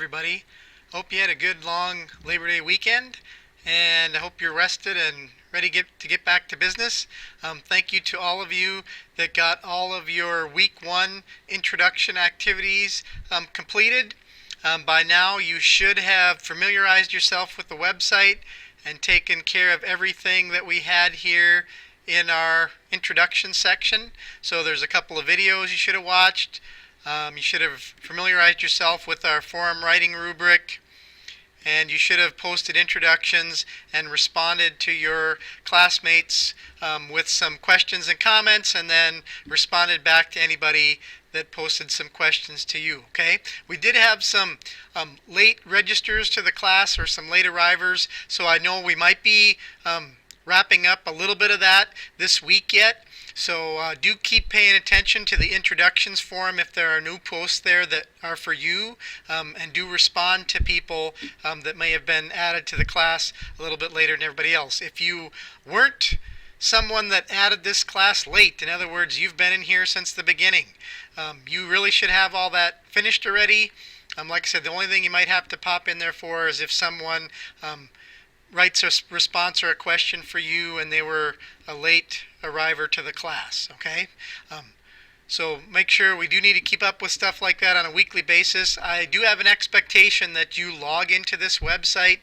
everybody. Hope you had a good long Labor Day weekend, and I hope you're rested and ready to get back to business. Thank you to all of you that got all of your Week 1 introduction activities completed. By now, you should have familiarized yourself with the website and taken care of everything that we had here in our introduction section. So there's a couple of videos you should have watched. You should have familiarized yourself with our forum writing rubric, and you should have posted introductions and responded to your classmates with some questions and comments, and then responded back to anybody that posted some questions to you. Okay, we did have some late registers to the class, or some late arrivers, so I know we might be wrapping up a little bit of that this week yet. So do keep paying attention to the introductions forum if there are new posts there that are for you, and do respond to people that may have been added to the class a little bit later than everybody else. If you weren't someone that added this class late, in other words, you've been in here since the beginning, you really should have all that finished already. Like I said, the only thing you might have to pop in there for is if someone writes a response or a question for you and they were a late arriver to the class. Okay, so make sure we do need to keep up with stuff like that on a weekly basis. I do have an expectation that you log into this website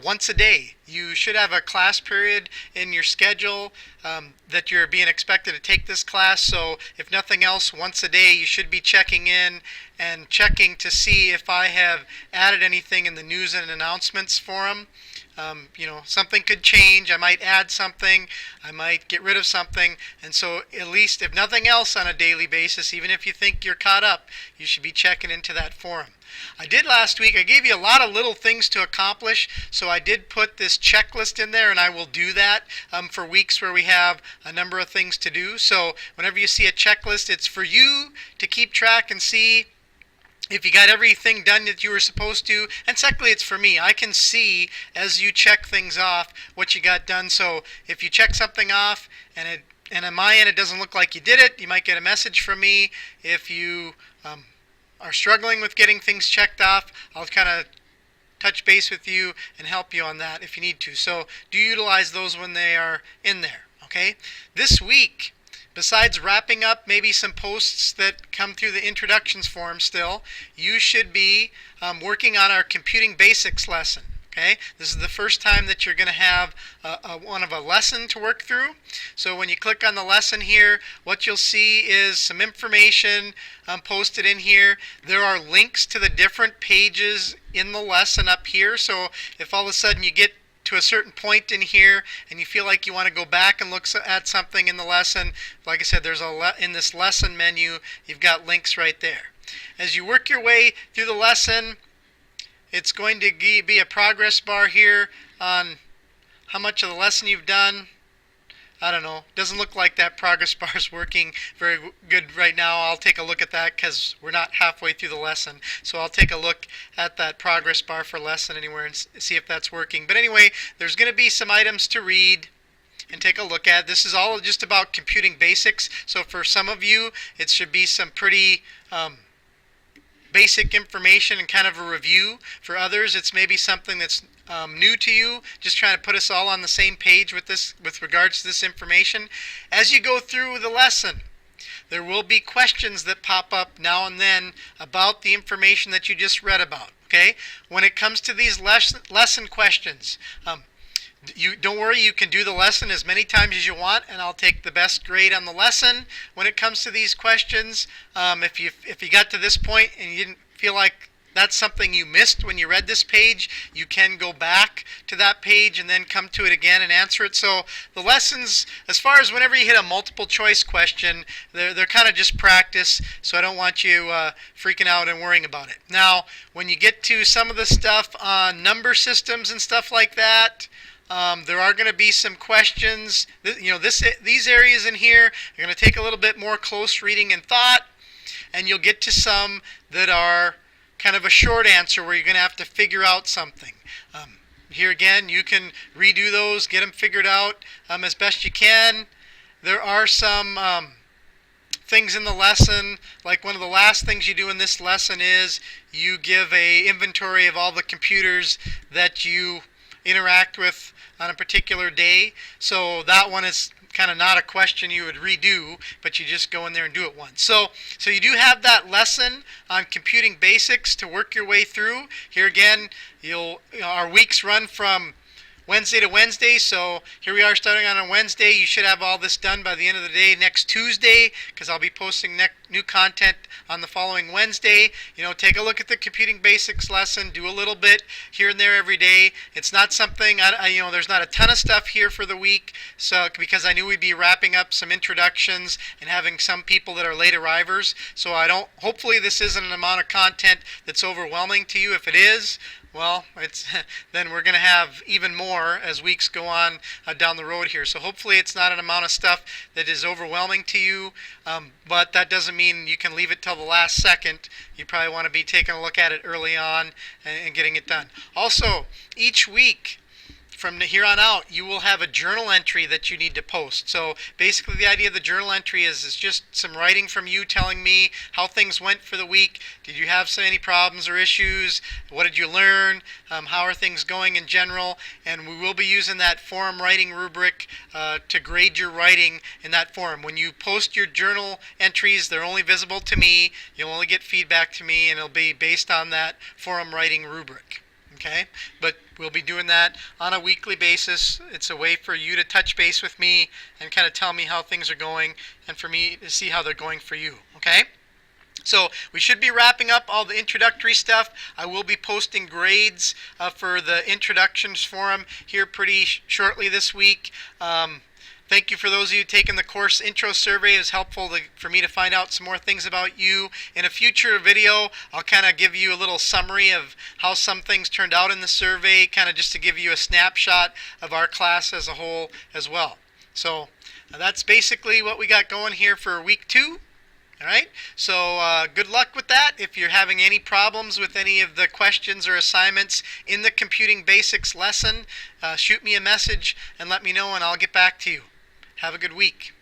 once a day. You should have a class period in your schedule that you're being expected to take this class. So if nothing else, once a day you should be checking in and checking to see if I have added anything in the news and announcements forum. Something could change. I might add something. I might get rid of something. And so at least, if nothing else, on a daily basis, even if you think you're caught up, you should be checking into that forum. I did last week. I gave you a lot of little things to accomplish. So I did put this checklist in there, and I will do that for weeks where we have a number of things to do. So whenever you see a checklist, it's for you to keep track and see if you got everything done that you were supposed to. And secondly, it's for me. I can see as you check things off what you got done. So if you check something off and on my end it doesn't look like you did it, you might get a message from me. If you are struggling with getting things checked off, I'll kind of touch base with you and help you on that if you need to. So do utilize those when they are in there. Okay, this week, besides wrapping up maybe some posts that come through the introductions forum still, you should be working on our computing basics lesson. Okay, this is the first time that you're going to have one of a lesson to work through. So when you click on the lesson here, what you'll see is some information posted in here. There are links to the different pages in the lesson up here. So if all of a sudden you get to a certain point in here and you feel like you want to go back and look at something in the lesson, like I said, there's in this lesson menu, you've got links right there. As you work your way through the lesson, it's going to be a progress bar here on how much of the lesson you've done. I don't know. Doesn't look like that progress bar is working very good right now. I'll take a look at that because we're not halfway through the lesson. So I'll take a look at that progress bar for lesson anywhere and see if that's working. But anyway, there's going to be some items to read and take a look at. This is all just about computing basics. So for some of you, it should be some pretty basic information and kind of a review. For others, it's maybe something that's new to you, just trying to put us all on the same page with regards to this information. As you go through the lesson, there will be questions that pop up now and then about the information that you just read about. Okay, when it comes to these lesson questions, you don't worry, you can do the lesson as many times as you want, and I'll take the best grade on the lesson. When it comes to these questions, if you got to this point and you didn't feel like that's something you missed when you read this page, you can go back to that page and then come to it again and answer it. So the lessons, as far as whenever you hit a multiple choice question, they're kind of just practice, so I don't want you freaking out and worrying about it. Now, when you get to some of the stuff on number systems and stuff like that, there are going to be some questions. These areas in here are going to take a little bit more close reading and thought, and you'll get to some that are kind of a short answer where you're going to have to figure out something. Here again, you can redo those, get them figured out as best you can. There are some things in the lesson. Like one of the last things you do in this lesson is you give a inventory of all the computers that you interact with on a particular day. So that one is kind of not a question you would redo, but you just go in there and do it once. So you do have that lesson on computing basics to work your way through. Here again, our weeks run from Wednesday to Wednesday, so here we are starting on a Wednesday. You should have all this done by the end of the day next Tuesday, because I'll be posting new content on the following Wednesday. Take a look at the computing basics lesson, do a little bit here and there every day. It's not something, there's not a ton of stuff here for the week, so because I knew we'd be wrapping up some introductions and having some people that are late arrivers. So hopefully this isn't an amount of content that's overwhelming to you. If it is, well, then we're going to have even more as weeks go on down the road here. So hopefully it's not an amount of stuff that is overwhelming to you, but that doesn't mean you can leave it till the last second. You probably want to be taking a look at it early on and getting it done. Also, each week from here on out, you will have a journal entry that you need to post. So basically the idea of the journal entry is just some writing from you telling me how things went for the week. Did you have any problems or issues? What did you learn? How are things going in general? And we will be using that forum writing rubric to grade your writing in that forum. When you post your journal entries, they're only visible to me. You'll only get feedback to me, and it'll be based on that forum writing rubric. Okay, but we'll be doing that on a weekly basis. It's a way for you to touch base with me and kind of tell me how things are going, and for me to see how they're going for you. Okay, so we should be wrapping up all the introductory stuff. I will be posting grades for the introductions forum here pretty shortly this week. Thank you for those of you taking the course intro survey. It was helpful for me to find out some more things about you. In a future video, I'll kind of give you a little summary of how some things turned out in the survey, kind of just to give you a snapshot of our class as a whole as well. So that's basically what we got going here for week 2. All right, so good luck with that. If you're having any problems with any of the questions or assignments in the computing basics lesson, shoot me a message and let me know, and I'll get back to you. Have a good week.